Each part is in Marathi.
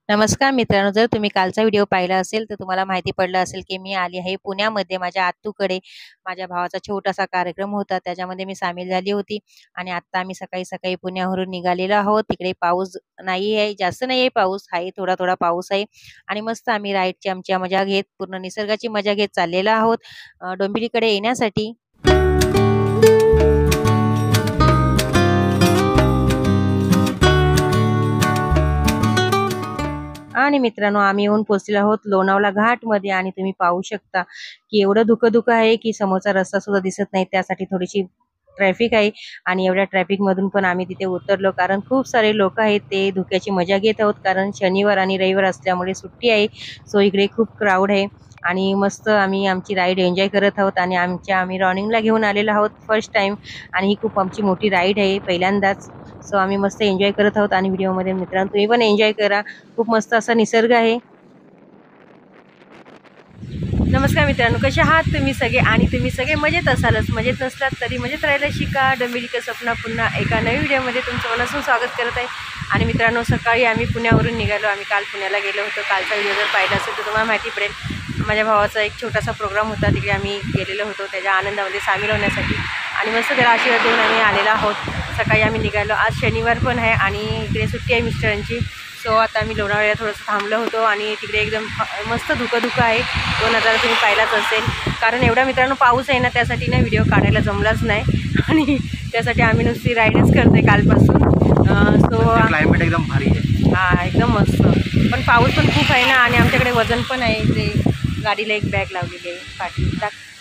नमस्कार मित्रांनो, जर तुम्ही कालचा व्हिडिओ पाहिला असेल तर तुम्हाला माहिती पडलं असेल की मी आली आहे पुण्यामध्ये माझ्या आत्तूकडे. माझ्या भावाचा छोटासा कार्यक्रम होता, त्याच्यामध्ये मी सामील झाली होती. आणि आता आम्ही सकाळी-सकाळी पुण्यावरून निघालेलो आहोत. तिकडे पाऊस नाही आहे, जास्त नाही आहे पाऊस, आहे थोडा-थोडा पाऊस आहे. आणि मस्त आम्ही राईडची आमची मजा घेत, पूर्ण निसर्गाची मजा घेत चाललेलो आहोत डोंबिवलीकडे येण्यासाठी. आणि मित्रांनो, आम्ही येऊन पोहोचलेलो आहोत लोणावळा घाटमध्ये आणि तुम्ही पाहू शकता की एवढं धुकं-धुकं आहे की समोरचा रस्ता सुद्धा दिसत नाही. त्यासाठी थोडीशी ट्रॅफिक आहे. आणि एवढ्या ट्रॅफिक मधून पण आम्ही तिथे उतरलो, कारण खूप सारे लोक आहेत ते धुक्याची मजा घेत आहोत, कारण शनिवार आणि रविवार असल्यामुळे सुट्टी आहे. सो इकडे खूप क्राऊड आहे. आणि मस्त आम्ही आमची राईड एन्जॉय करत आहोत. आणि आम्ही रॉनिंगला घेऊन आलेलो आहोत फर्स्ट टाइम. आणि ही खूप आमची मोठी राईड आहे पहिल्यांदाच. सो आम्ही मस्त एन्जॉय करत आहोत. आणि व्हिडिओमध्ये मित्रांनो तुम्ही पण एन्जॉय करा. खूप मस्त असा निसर्ग आहे. नमस्कार मित्रांनो, कसे आहात तुम्ही सगळे? आणि तुम्ही सगळे मजेत असालच. मजेत नसलात तरी मजेत राहायला शिका. डोंबिवलीकर स्वप्ना पुन्हा एका नवीन व्हिडिओमध्ये तुमचं मनापासून स्वागत करत आहे. आणि मित्रांनो, सकाळी आम्ही पुण्यावरून निघालो. आम्ही काल पुण्याला गेलो होतो. कालचा व्हिडिओ जर पाहिला असेल तर तुम्हाला माहिती पडेल. माझ्या भावाचा एक छोटासा प्रोग्राम होता, तिकडे आम्ही गेलेलो होतो त्याच्या आनंदामध्ये सामील होण्यासाठी. आणि मस्त त्याला आशीर्वाद देऊन आम्ही आलेलो आहोत. सकाळी आम्ही निघालो. आज शनिवार पण आहे आणि इकडे सुट्टी आहे मिस्टरांची. सो आता आम्ही लोणावळ्याला थोडंसं थांबलो होतो. आणि तिकडे एकदम मस्त धुकं आहे. तो नजारा तुम्ही पाहिलाच असेल. कारण एवढा मित्रांनो पाऊस आहे ना, त्यासाठी ना व्हिडिओ काढायला जमलाच नाही. आणि त्यासाठी आम्ही नुसती राईडच करते कालपासून. सो क्लायमेट एकदम भारी आहे. हां, एकदम मस्त. पण पाऊस पण खूप आहे ना, आणि आमच्याकडे वजन पण आहे. ते गाडीला एक बॅग लावलेली आहे पाठी,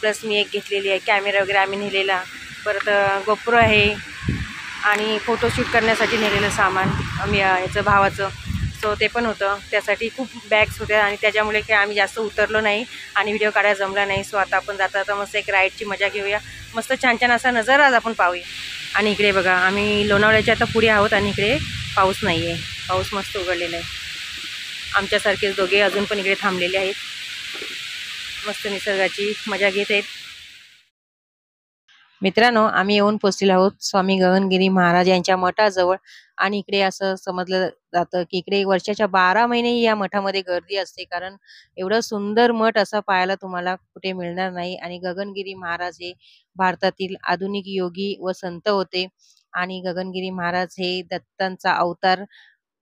प्लस मी एक घेतलेली आहे. कॅमेरा वगैरे आम्ही नेलेला. परत गोप्रो आहे. आणि फोटोशूट करण्यासाठी नेलेलं सामान आम्ही याचं भावाचं. सो ते पण होतं. त्यासाठी खूप बॅग्स होत्या आणि त्याच्यामुळे काही आम्ही जास्त उतरलो नाही आणि व्हिडिओ काढायला जमला नाही. सो आता आपण जाता मस्त एक राईडची मजा घेऊया. मस्त छान छान असा नजारा आज आपण पाहूया. आणि इकडे बघा, आम्ही लोणावळ्याच्या आता पुढे आहोत आणि इकडे पाऊस नाही आहे. पाऊस मस्त उघडलेला आहे. आमच्यासारखेच दोघे अजून पण इकडे थांबलेले आहेत. मस्त निसर्गाची मजा घेत आहेत. मित्रांनो, आम्ही येऊन पोहोचलेलो आहोत स्वामी गगनगिरी महाराज यांच्या मठाजवळ. आणि इकडे असं समजलं जातं की इकडे वर्षाच्या 12 महिने या मठामध्ये गर्दी असते, कारण एवढं सुंदर मठ असं पाहायला तुम्हाला कुठे मिळणार नाही. आणि गगनगिरी महाराज हे भारतातील आधुनिक योगी व संत होते. आणि गगनगिरी महाराज हे दत्तांचा अवतार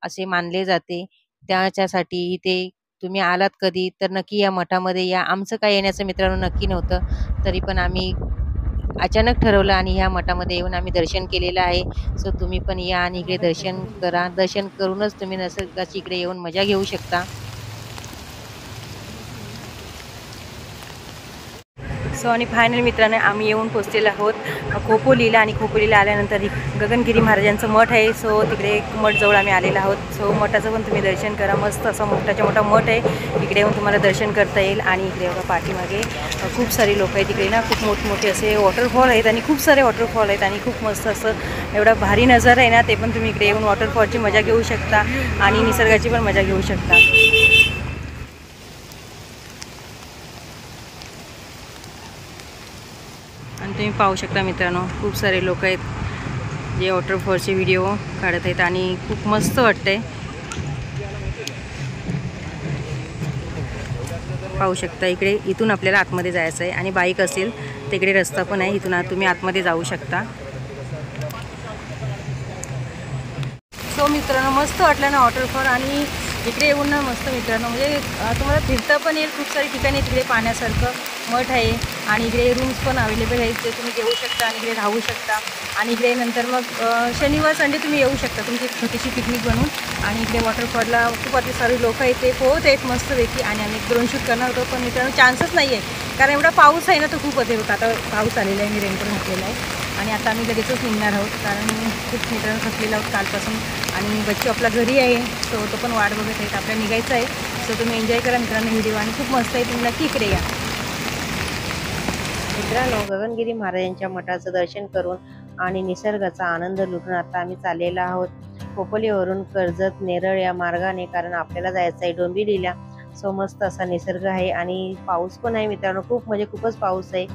असे मानले जाते. त्याच्यासाठी इथे तुम्ही आलात कधी तर नक्की या मठामध्ये या. आमचं काय येण्याचं मित्रांनो नक्की नव्हतं, तरी पण आम्ही अचानक ठरवलं आणि ह्या मठामध्ये येऊन आम्ही दर्शन केलेलं आहे. सो तुम्ही पण या आणि इकडे दर्शन करा. दर्शन करूनच तुम्ही निसर्गाची इकडे येऊन मजा घेऊ शकता. सो आणि फायनल मित्रांनो, आम्ही येऊन पोहोचलेलो आहोत खोपोलीला. आणि खोपोलीला आल्यानंतर गगनगिरी महाराजांचं मठ आहे. सो तिकडे मठ जवळ आम्ही आलेलो आहोत. सो मठाचं पण तुम्ही दर्शन करा. मस्त असा मोठाच्या मोठा मठ आहे. इकडे येऊन तुम्हाला दर्शन करता येईल. आणि इकडे बघा पाठीमागे खूप सारी लोक आहेत. तिकडे ना खूप मोठमोठे असे वॉटरफॉल आहेत आणि खूप सारे वॉटरफॉल आहेत. आणि खूप मस्त असं एवढा भारी नजारा आहे ना, ते पण तुम्ही इकडे येऊन वॉटरफॉलची मजा घेऊ शकता आणि निसर्गाची पण मजा घेऊ शकता. आणि तुम्ही पाहू शकता मित्रांनो, खूप सारे लोक आहेत जे वॉटरफॉलचे व्हिडिओ काढत आहेत आणि खूप मस्त वाटतंय. पाहू शकता इकडे इथून आपल्याला आतमध्ये जायचं आहे. आणि बाईक असेल तिकडे रस्ता पण आहे, इथून तुम्ही आतमध्ये जाऊ शकता. सो मित्रांनो, मस्त वाटलं ना वॉटरफॉल. आणि इकडे येऊन ना मस्त मित्रांनो, म्हणजे तुम्हाला फिरता पण येईल. खूप सारी ठिकाणी तिकडे पाहण्यासारखं मठ आहे. आणि इकडे रूम्स पण अवेलेबल आहेत, ते तुम्ही घेऊ शकता आणि इकडे राहू शकता. आणि इकडे नंतर मग शनिवार संडे तुम्ही येऊ शकता तुमची छोटीशी पिकनिक बनवून. आणि इकडे वॉटरफॉलला खूप आपले सारे लोक आहेत, ते पोहत आहेत मस्तपैकी. आणि आम्ही ड्रोन शूट करणार होतो, पण मित्रांनो चान्सच नाही आहे, कारण एवढा पाऊस आहे ना, तो खूप होते होता. आता पाऊस आलेला आहे, मी रेनकोट घातलेला आहे. आणि आता आम्ही लगेचच निघणार आहोत, कारण खूप मित्रांनो थकलेलो आहोत कालपासून. आणि बच्चू आपला घरी आहे, सो तो पण वाट बघत आहेत. आपल्याला निघायचं आहे. सो तुम्ही एन्जॉय करा मित्रांनो व्हिडिओ. आणि खूप मस्त आहे, तुम्ही नक्की इकडे या. मित्रांनो, गगनगिरी महाराजांच्या मठाचं दर्शन करून आणि निसर्गाचा आनंद लुटून आता आम्ही चाललेलो आहोत खोपोलीवरून कर्जत नेरळ या मार्गाने, कारण आपल्याला जायचं आहे डोंबिवलीला. सो मस्त असा निसर्ग आहे आणि पाऊस पण आहे मित्रांनो, खूप म्हणजे खूपच पाऊस आहे.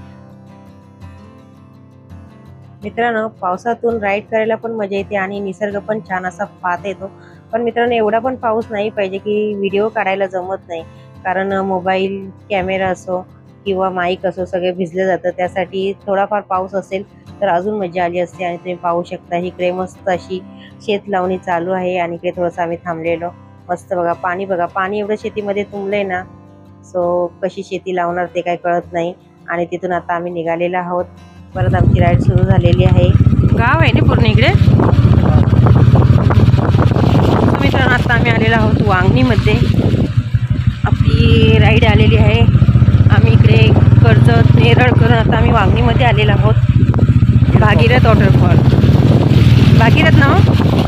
मित्रांनो, पावसातून राईड करायला पण मजा येते आणि निसर्ग पण छान असा पाहता येतो. पण मित्रांनो एवढा पण पाऊस नाही पाहिजे की व्हिडिओ काढायला जमत नाही, कारण मोबाईल कॅमेरा असो किंवा माईक असो सगळे भिजले जातं. त्यासाठी थोडाफार पाऊस असेल तर अजून मजा आली असते. आणि तुम्ही पाहू शकता इकडे मस्त अशी शेत लावणी चालू आहे आणि इकडे थोडंसं आम्ही थांबलेलो. मस्त बघा पाणी एवढं शेतीमध्ये तुंबलंय ना, सो कशी शेती लावणार ते काही कळत नाही. आणि तिथून आता आम्ही निघालेलो आहोत. परत आमची राईड सुरू झालेली आहे. गाव आहे ना पूर्ण इकडे. मित्रांनो आता आम्ही आलेलो आहोत वांगणीमध्ये. आपली राईड आलेली आहे. आम्ही इकडे कर्जत नेरळ करून आता आम्ही वांगणीमध्ये आलेलो आहोत. भागीरथ वॉटरफॉल. भागीरथ ना?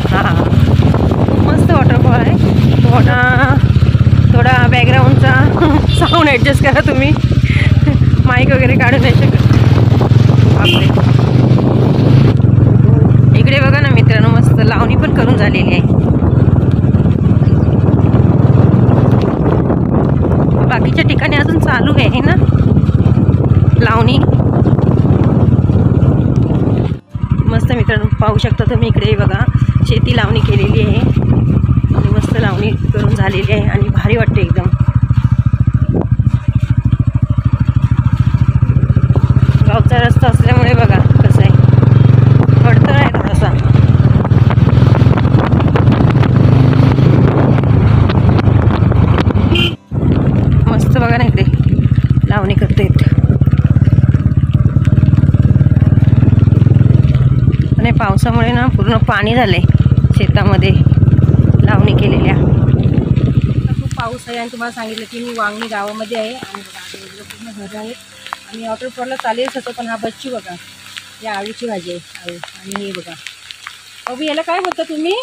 हां, मस्त वॉटरफॉल आहे. थोडा बॅकग्राऊंडचा साऊंड ॲडजस्ट करा तुम्ही. माईक वगैरे काढू नाही शकत. इकडे बघा ना मित्रांनो, मस्त लावणी पण करून झालेली आहे. बाकीच्या ठिकाणी अजून चालू आहे ना लावणी. मस्त मित्रांनो पाहू शकता तुम्ही. इकडे बघा शेती लावणी केलेली आहे आणि मस्त लावणी करून झालेली आहे आणि भारी वाटते एकदम. गावचा रस्ता असल्यामुळे बघा कसं आहे, अडथळा आहे थोडासा. मस्त बघा ना इकडे लावणी करतायत. आणि पावसामुळे ना पूर्ण पाणी झालंय शेतामध्ये लावणी केलेल्या. खूप पाऊस आहे आणि तुम्हाला सांगितलं की मी वांगणी गावामध्ये आहे. आणि बघा पूर्ण घर आहेत. आणि वॉटरफॉलला चालेलच होतं, पण हा बच्चू बघा, या आळूची भाजी आहे आळू. आणि हे बघा अभि, याला काय बोलता तुम्ही?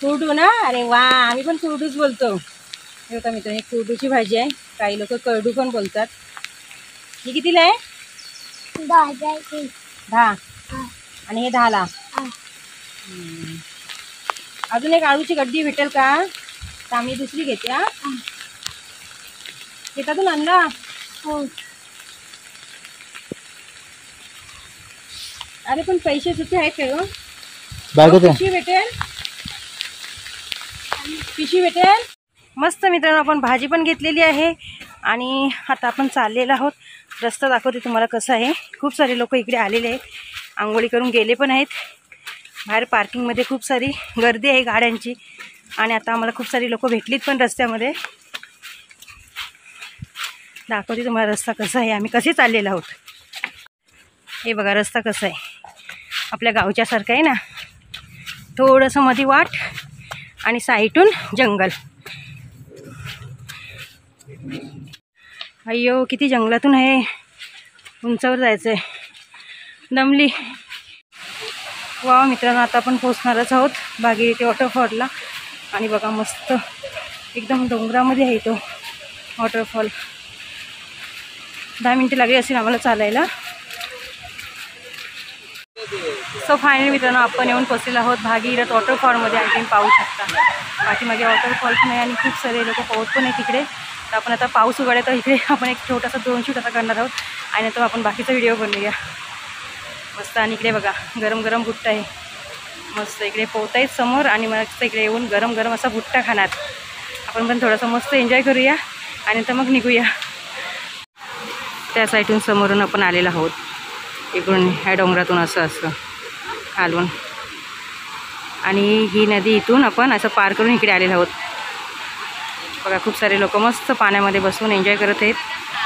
कुरडू ना? अरे वा, आम्ही पण कुरडूच बोलतो. हे बघा मित्रांनो, ही कुरडूची भाजी आहे. काही लोक करडू पण बोलतात. ही कितीला आहे? 10. आणि हे 10ला. अजून एक आळूची गड्डी भेटेल का? तर आम्ही दुसरी घेते. हा, शेतातून आणला. हो. अरे पण पैसे सुट्टे आहेत का हो? पिशवी भेटेल, पिशवी भेटेल. मस्त मित्रांनो, आपण भाजी पण घेतलेली आहे आणि आता आपण चाललेलो आहोत. रस्ता दाखवते तुम्हाला कसं आहे. खूप सारे लोक इकडे आलेले आहेत, आंघोळी करून गेले पण आहेत. बाहेर पार्किंगमध्ये खूप सारी गर्दी आहे गाड्यांची. आणि आता आम्हाला खूप सारी लोक भेटलीत पण रस्त्यामध्ये. दाखवते तुम्हाला रस्ता कसा आहे, आम्ही कसे चाललेलो आहोत. हे बघा रस्ता कसा आहे, आपल्या गावच्यासारखं आहे ना. थोडंसं मध्ये वाट आणि साईडून जंगल. अय्यो किती जंगलातून आहे, उंचावर जायचं आहे. दमली. वा मित्रांनो, आता आपण पोचणारच आहोत भागीरथी वॉटरफॉलला. आणि बघा मस्त एकदम डोंगरामध्ये आहे तो वॉटरफॉल. 10 मिनिटं लागली असेल आम्हाला चालायला. सो फायनली मित्रांनो, आपण येऊन पोचलेलो आहोत भागीरथ वॉटरफॉलमध्ये. आणि तुम्ही पाहू शकता पाठीमागे वॉटरफॉल पण आहे आणि खूप सारे लोक पोहत पण आहेत तिकडे. तर आपण आता पाऊस उघडे तर इकडे आपण एक छोटासा ड्रोन शूट आता करणार आहोत. आणि नंतर आपण बाकीचा व्हिडिओ बनवूया मस्त. आणि इकडे बघा गरम गरम भुट्टा आहे मस्त. इकडे पोहत आहेत समोर आणि मस्त इकडे येऊन गरम गरम असा भुट्टा खाणार. आपण पण थोडासा मस्त एन्जॉय करूया आणि नंतर मग निघूया. त्या साईडून समोरून आपण आलेलो आहोत, इकडून ह्या डोंगरातून असं असं खालून. आणि ही नदी इथून आपण असं पार करून इकडे आलेलो आहोत. बघा खूप सारे लोक मस्त पाण्यामध्ये बसून एन्जॉय करत आहेत.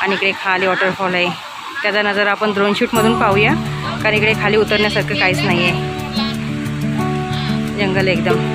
आणि इकडे खाली वॉटरफॉल आहे, त्याचा नजारा आपण ड्रोन शूटमधून पाहूया. कारण इकडे खाली उतरण्यासारखं काहीच नाही आहे, जंगल एकदम.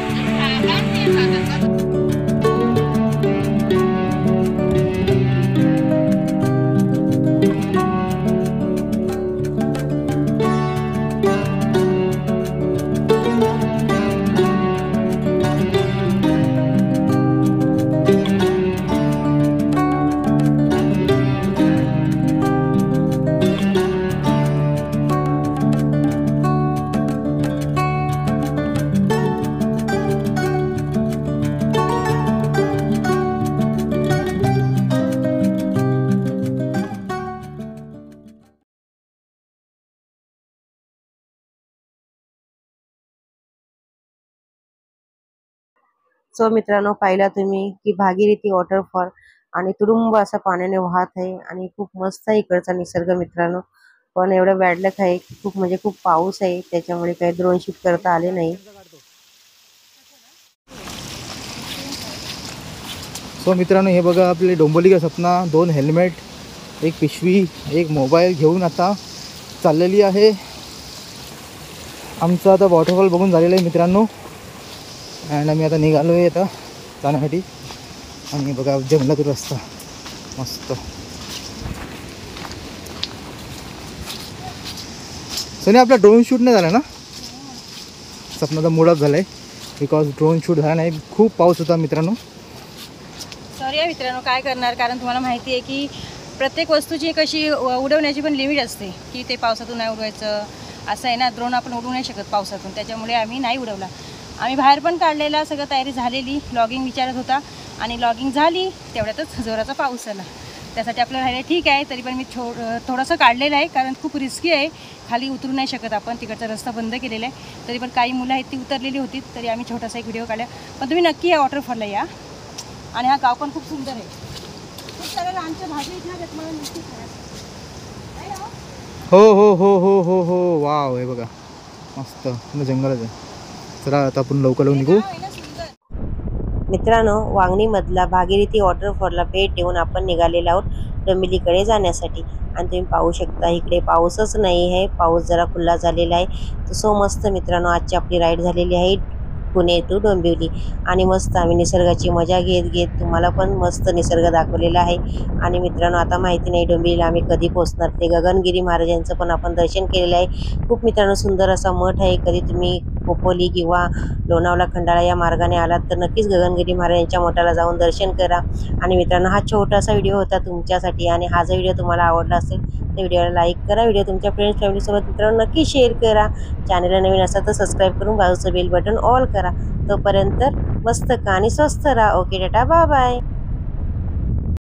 सो मित्रांनो, पाहिला तुम्ही की भागीरथी वॉटरफॉल आणि तुडुंब असं पाण्याने वाहत आहे आणि खूप मस्त आहे इकडचा निसर्ग मित्रांनो. पण एवढं बॅड लक आहे की खूप म्हणजे खूप पाऊस आहे, त्याच्यामुळे काही ड्रोन शूट करता आले नाही. सो मित्रांनो, हे बघा आपले डोंबिवली का सपना 2 हेल्मेट, एक पिशवी, एक मोबाईल घेऊन आता चाललेली आहे. आमचं आता वॉटरफॉल बघून झालेलं आहे मित्रांनो. अँड आम्ही आता निघालो आहे आता जाण्यासाठी. आणि बघा जंगलातून रस्ता मस्त. सनी आपला ड्रोन शूट नाही झाला ना? सपनाचा मूड ऑफ झाला आहे बिकॉज ड्रोन शूट झाला नाही. खूप पाऊस होता मित्रांनो. सॉरी आहे मित्रांनो, काय करणार, कारण तुम्हाला माहिती आहे की प्रत्येक वस्तूची कशी उडवण्याची पण लिमिट असते की ते पावसातून नाही उडवायचं असं आहे ना. ड्रोन आपण उडवू नाही शकत पावसातून, त्याच्यामुळे आम्ही नाही उडवला. आम्ही बाहेर पण काढलेला, सगळं तयारी झालेली, लॉगिंग विचारत होता आणि लॉगिंग झाली तेवढ्यातच जोराचा पाऊस आला. त्यासाठी आपलं राहिलं ठीक आहे, तरी पण मी थोडंसं काढलेलं आहे कारण खूप रिस्की आहे. खाली उतरू नाही शकत आपण, तिकडचा रस्ता बंद केलेला आहे. तरी पण काही मुलं आहेत ती उतरलेली होती, तरी आम्ही छोटासा एक व्हिडिओ काढला. पण तुम्ही नक्की या वॉटरफॉलला या. आणि हा गाव पण खूप सुंदर आहे. खूप साऱ्या लहानच्या भाजी इथल्या मला नक्की करायचं. हो हो हो हो हो हो वाव, हे बघा मस्त जंगलच आहे. चला आता आपण लवकर निघू. मित्रांनो, वांगणीमधला भागीरथी वॉटरफॉलला भेट देऊन आपण निघालेलो आहोत डोंबिवलीकडे जाण्यासाठी. आणि तुम्ही पाहू शकता इकडे पाऊसच नाही आहे, पाऊस जरा खुल्ला झालेला आहे. तर सो मस्त मित्रांनो, आजची आपली राईड झालेली आहे पुणे टू डोंबिवली. आणि मस्त आम्ही निसर्गाची मजा घेत घेत तुम्हाला पण मस्त निसर्ग दाखवलेला आहे. आणि मित्रांनो, आता माहिती नाही डोंबिवलीला आम्ही कधी पोहोचणार. ते गगनगिरी महाराजांचं पण आपण दर्शन केलेलं आहे. खूप मित्रांनो सुंदर असा मठ आहे. कधी तुम्ही खोपोली किंवा लोणावळा खंडाळा या मार्गाने आलात तर नक्कीच गगनगिरी महाराजांच्या मठाला जाऊन दर्शन करा. आणि मित्रांनो, हा छोटासा व्हिडिओ होता तुमच्यासाठी. आणि हा जर व्हिडिओ तुम्हाला आवडला असेल तर व्हिडिओला लाईक करा. व्हिडिओ तुमच्या फ्रेंड्स फॅमिलीसोबत मित्रांनो नक्की शेअर करा. चॅनलला नवीन असाल तर सबस्क्राईब करून बाजूचं बेल बटन ऑल करा. तोपर्यंत मस्त आणि स्वस्त राहा. Okay, tata, bye bye.